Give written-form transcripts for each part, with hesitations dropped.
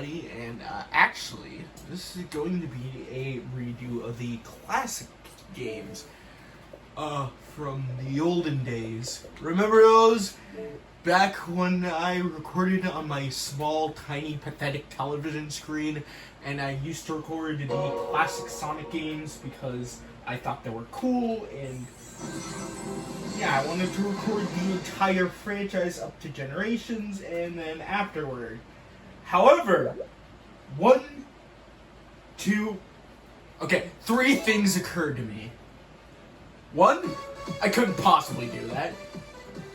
everybody, and actually, this is going to be a redo of the classic games from the olden days. Remember those? Back when I recorded on my small, tiny, pathetic television screen, and I used to record the classic Sonic games because I thought they were cool, and yeah, I wanted to record the entire franchise up to Generations and then afterward. However, three things occurred to me. One, I couldn't possibly do that.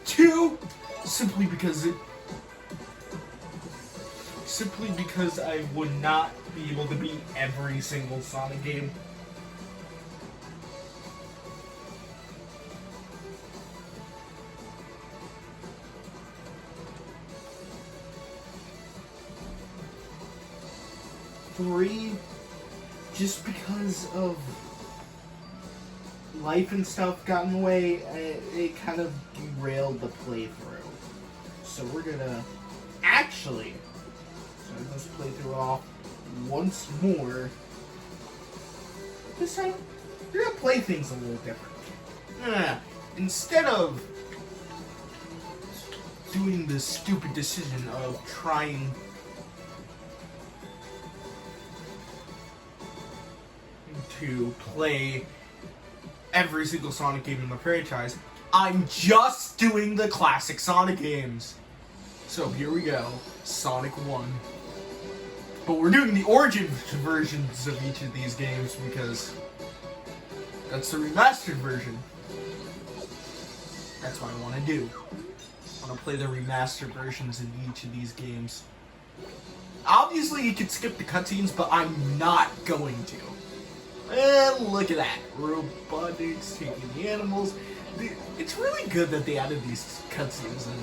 Two, simply because I would not be able to beat every single Sonic game. Three, just because of life and stuff got in the way, it kind of derailed the playthrough. So we're gonna actually start this playthrough off once more. This time, we're gonna play things a little different. Instead of doing the stupid decision of trying to play every single Sonic game in the franchise, I'm just doing the classic Sonic games. So here we go, Sonic 1. But we're doing the origin versions of each of these games because that's the remastered version. That's what I want to do. I want to play the remastered versions in each of these games. Obviously you can skip the cutscenes, but I'm not going to. And look at that. Robotics taking the animals. It's really good that they added these cutscenes in.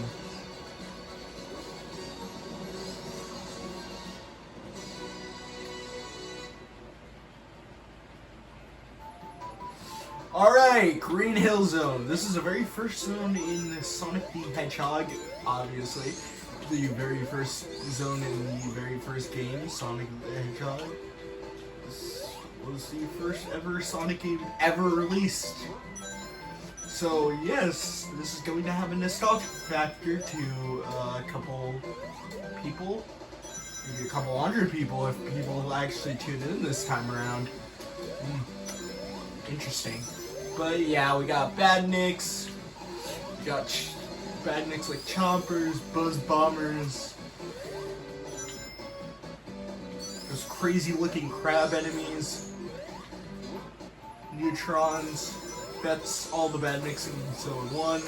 Alright, Green Hill Zone. This is the very first zone in Sonic the Hedgehog, obviously. The very first zone in the very first game, Sonic the Hedgehog. Was the first ever Sonic game ever released. So yes, this is going to have a nostalgic factor to a couple people, maybe a couple hundred people if people actually tune in this time around. Interesting. But yeah, we got Badniks, we got Badniks like Chompers, Buzz Bombers, those crazy looking crab enemies, Neutrons. That's all the Badniks in Zone 1.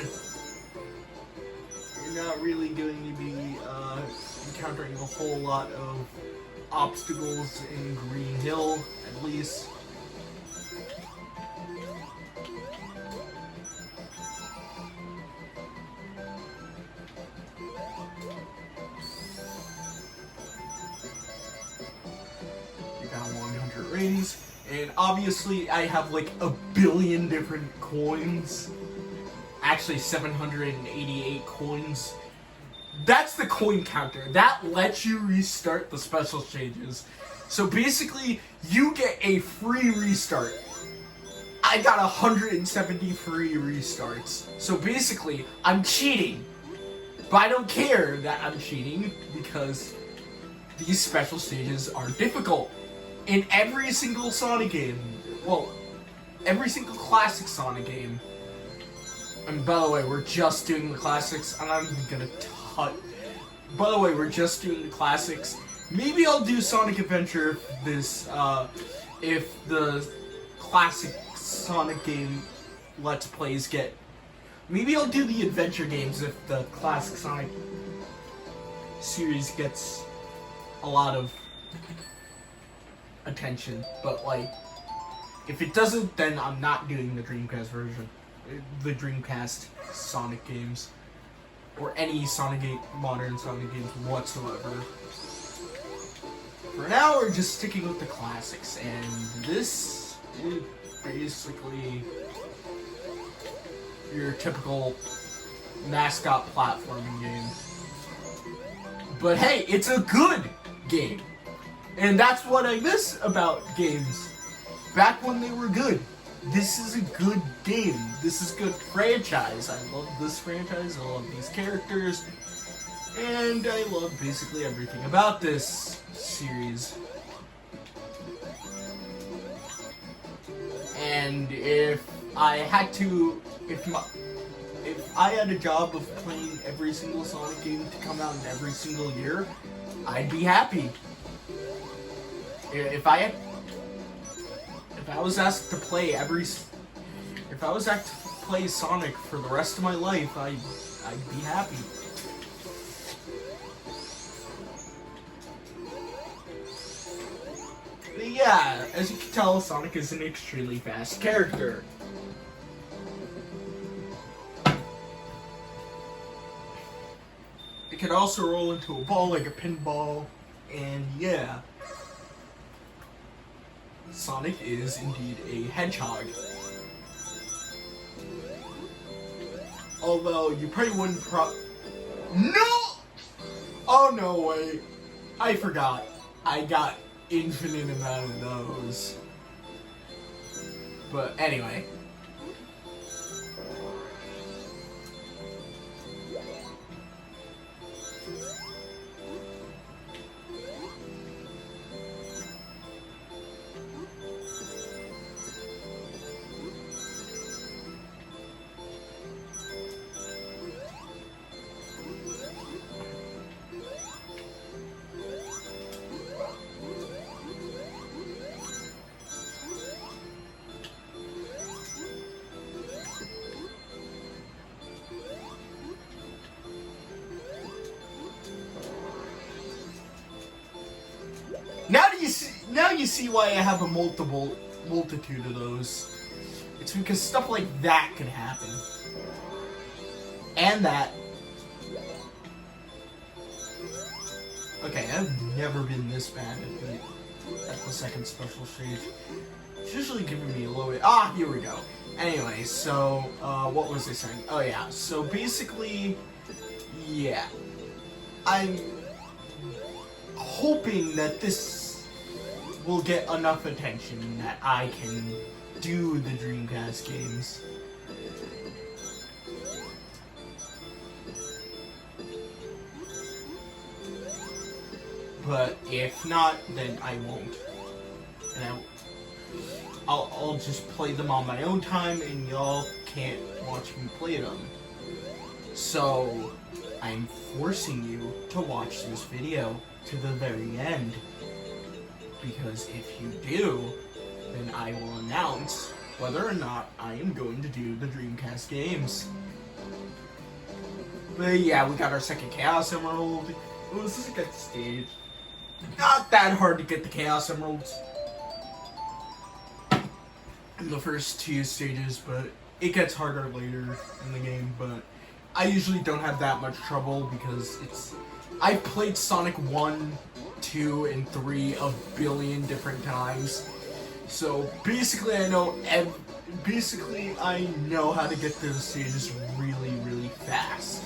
You're not really going to be encountering a whole lot of obstacles in Green Hill, at least. You got 100 radies. And obviously I have like a billion different coins. Actually 788 coins. That's the coin counter. That lets you restart the special stages. So basically you get a free restart. I got 170 free restarts. So basically I'm cheating. But I don't care that I'm cheating because these special stages are difficult. In every single Sonic game, well, every single classic Sonic game, and by the way, we're just doing the classics, I'm not even gonna touch, by the way, we're just doing the classics. Maybe I'll do Sonic Adventure if the classic Sonic game Let's Plays get, maybe I'll do the adventure games if the classic Sonic series gets a lot of attention, but like, if it doesn't, then I'm not doing the Dreamcast version, the Dreamcast Sonic games, or any modern Sonic games whatsoever. For now, we're just sticking with the classics, and this is basically your typical mascot platforming game. But hey, it's a good game. And that's what I miss about games. Back when they were good. This is a good game. This is a good franchise. I love this franchise. I love these characters. And I love basically everything about this series. And if I had to, if I had a job of playing every single Sonic game to come out in every single year, I'd be happy. If I was asked to play Sonic for the rest of my life, I'd be happy. But yeah, as you can tell, Sonic is an extremely fast character. It can also roll into a ball like a pinball, and yeah. Sonic is indeed a hedgehog. Although, you probably wouldn't No! Oh, no way. I forgot. I got infinite amount of those. But anyway. Now you see why I have a multitude of those. It's because stuff like that can happen. And that. Okay, I've never been this bad at the second special stage. It's usually giving me a little bit. Ah, here we go. Anyway, so, what was I saying? Oh yeah, so basically, yeah. I'm hoping that this will get enough attention that I can do the Dreamcast games. But if not, then I won't. And I'll just play them on my own time, and y'all can't watch me play them. So, I'm forcing you to watch this video to the very end. Because if you do, then I will announce whether or not I am going to do the Dreamcast games. But yeah, we got our second Chaos Emerald. It was the second stage. Not that hard to get the Chaos Emeralds in the first two stages, but it gets harder later in the game. But I usually don't have that much trouble because I've played Sonic 1, 2, and 3 a billion different times. So basically I know how to get through the stages really, really fast.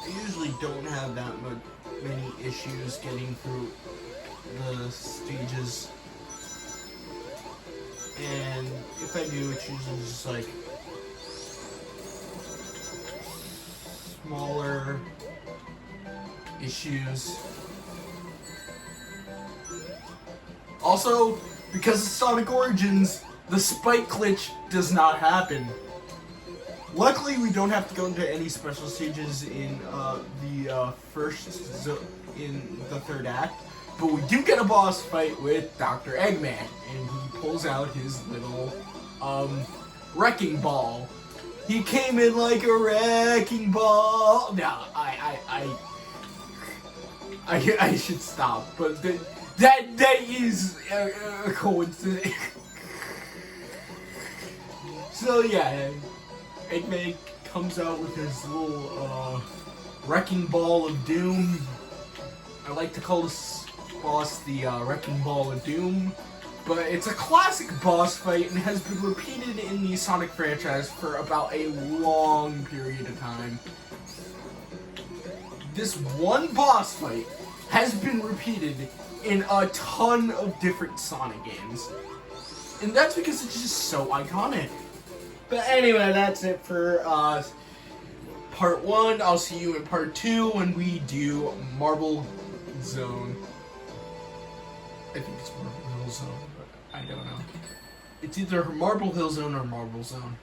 I usually don't have that many issues getting through the stages. And if I do, it's usually just like smaller issues. Also, because of Sonic Origins, the spike glitch does not happen. Luckily, we don't have to go into any special stages in the third act. But we do get a boss fight with Dr. Eggman, and he pulls out his little, wrecking ball. He came in like a wrecking ball. No, I should stop, but that is a coincidence. So yeah, Eggman comes out with his little, wrecking ball of doom. I like to call this boss the Wrecking Ball of Doom, but it's a classic boss fight and has been repeated in the Sonic franchise for about a long period of time. This one boss fight has been repeated in a ton of different Sonic games. And that's because it's just so iconic. But anyway, that's it for part 1. I'll see you in part 2 when we do Marble Zone. I think it's Marble Hill Zone, but I don't know. It's either Marble Hill Zone or Marble Zone.